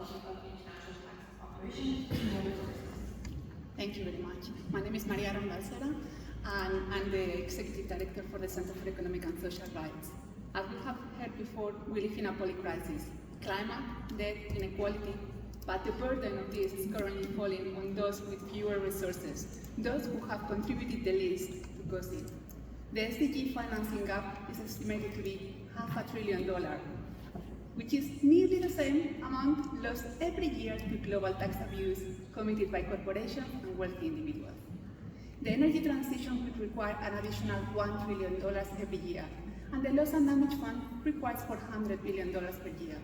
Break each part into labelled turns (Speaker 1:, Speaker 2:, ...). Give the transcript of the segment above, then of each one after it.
Speaker 1: of international tax operations and more resources.
Speaker 2: Thank you very much. My name is Ron Balsera, and I'm the Executive Director for the Center for Economic and Social Rights. As we have heard before, we live in a polycrisis: climate, debt, inequality, but the burden of this is currently falling on those with fewer resources, those who have contributed the least to cause it. The SDG financing gap is estimated to be $500 billion, which is nearly the same amount lost every year to global tax abuse committed by corporations and wealthy individuals. The energy transition would require an additional $1 trillion every year, and the loss and damage fund requires $400 billion per year.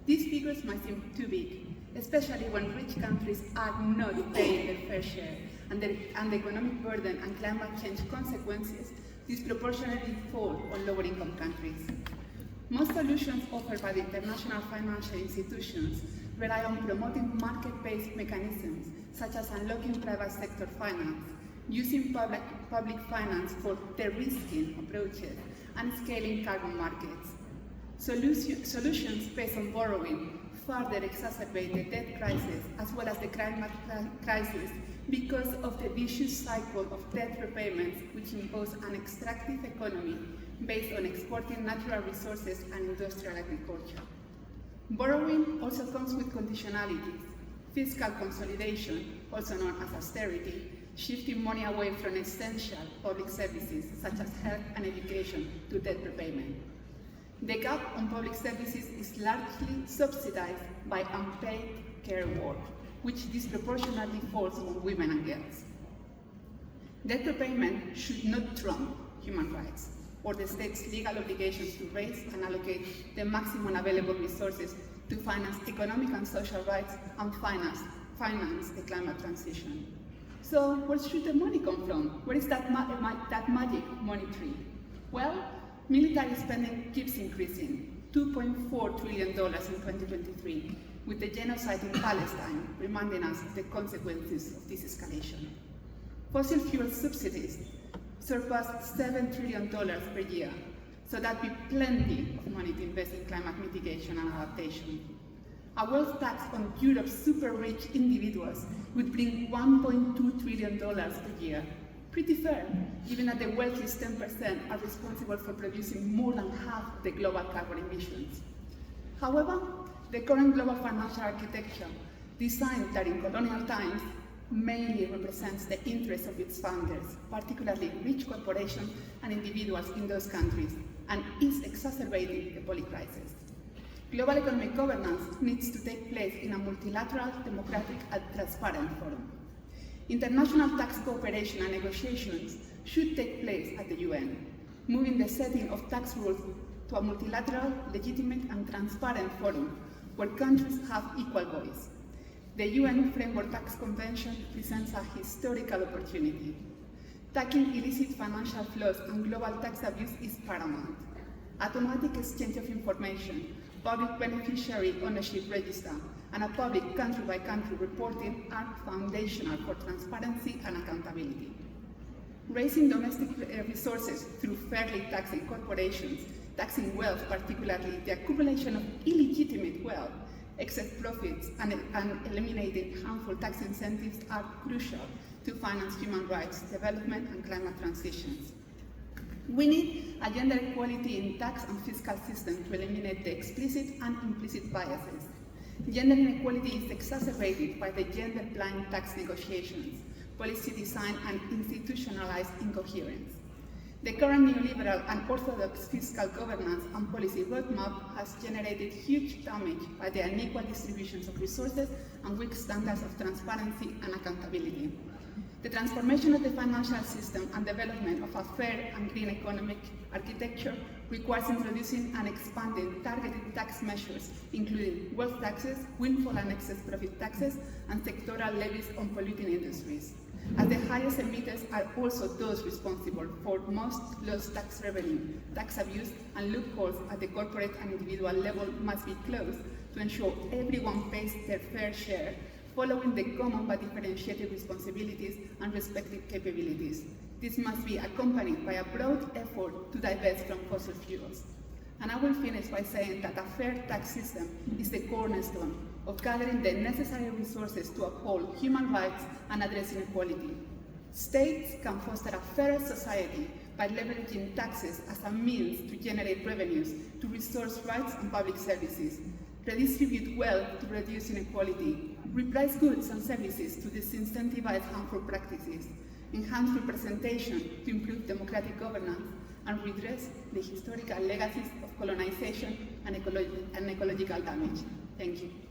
Speaker 2: These figures might seem too big, especially when rich countries are not paying their fair share, and the economic burden and climate change consequences disproportionately fall on lower-income countries. Most solutions offered by the international financial institutions rely on promoting market-based mechanisms, such as unlocking private sector finance, using public finance for de-risking approaches, and scaling carbon markets. Solutions based on borrowing further exacerbate the debt crisis as well as the climate crisis because of the vicious cycle of debt repayments, which impose an extractive economy based on exporting natural resources and industrial agriculture. Borrowing also comes with conditionalities: fiscal consolidation, also known as austerity, shifting money away from essential public services such as health and education to debt repayment. The gap on public services is largely subsidized by unpaid care work, which disproportionately falls on women and girls. Debt repayment should not trump human rights or the state's legal obligations to raise and allocate the maximum available resources to finance economic and social rights and finance the climate transition. So where should the money come from? Where is that magic money tree? Well, military spending keeps increasing, $2.4 trillion in 2023, with the genocide in Palestine reminding us of the consequences of this escalation. Fossil fuel subsidies surpassed $7 trillion per year, so that'd be plenty of money to invest in climate mitigation and adaptation. A wealth tax on Europe's super-rich individuals would bring $1.2 trillion per year. Pretty fair, given that the wealthiest 10% are responsible for producing more than half of the global carbon emissions. However, the current global financial architecture, designed during colonial times, mainly represents the interests of its founders, particularly rich corporations and individuals in those countries, and is exacerbating the polycrisis. Global economic governance needs to take place in a multilateral, democratic, and transparent forum. International tax cooperation and negotiations should take place at the UN, moving the setting of tax rules to a multilateral, legitimate, and transparent forum where countries have equal voice. The UN Framework Tax Convention presents a historical opportunity. Tackling illicit financial flows and global tax abuse is paramount. Automatic exchange of information, public beneficiary ownership register, and a public country-by-country reporting are foundational for transparency and accountability. Raising domestic resources through fairly taxing corporations, taxing wealth, particularly the accumulation of illegitimate wealth, excess profits, and eliminating harmful tax incentives are crucial to finance human rights, development, and climate transitions. We need a gender equality in tax and fiscal system to eliminate the explicit and implicit biases. Gender inequality is exacerbated by the gender-blind tax negotiations, policy design, and institutionalized incoherence. The current neoliberal and orthodox fiscal governance and policy roadmap has generated huge damage by the unequal distributions of resources and weak standards of transparency and accountability. The transformation of the financial system and development of a fair and green economic architecture requires introducing and expanding targeted tax measures, including wealth taxes, windfall and excess profit taxes, and sectoral levies on polluting industries, as the highest emitters are also those responsible for most lost tax revenue. Tax abuse and loopholes at the corporate and individual level must be closed to ensure everyone pays their fair share, following the common but differentiated responsibilities and respective capabilities. This must be accompanied by a broad effort to divest from fossil fuels. And I will finish by saying that a fair tax system is the cornerstone of gathering the necessary resources to uphold human rights and address inequality. States can foster a fairer society by leveraging taxes as a means to generate revenues, to resource rights and public services, redistribute wealth to reduce inequality, reprice goods and services to disincentivize harmful practices, enhance representation to improve democratic governance, and redress the historical legacies of colonization and ecological damage. Thank you.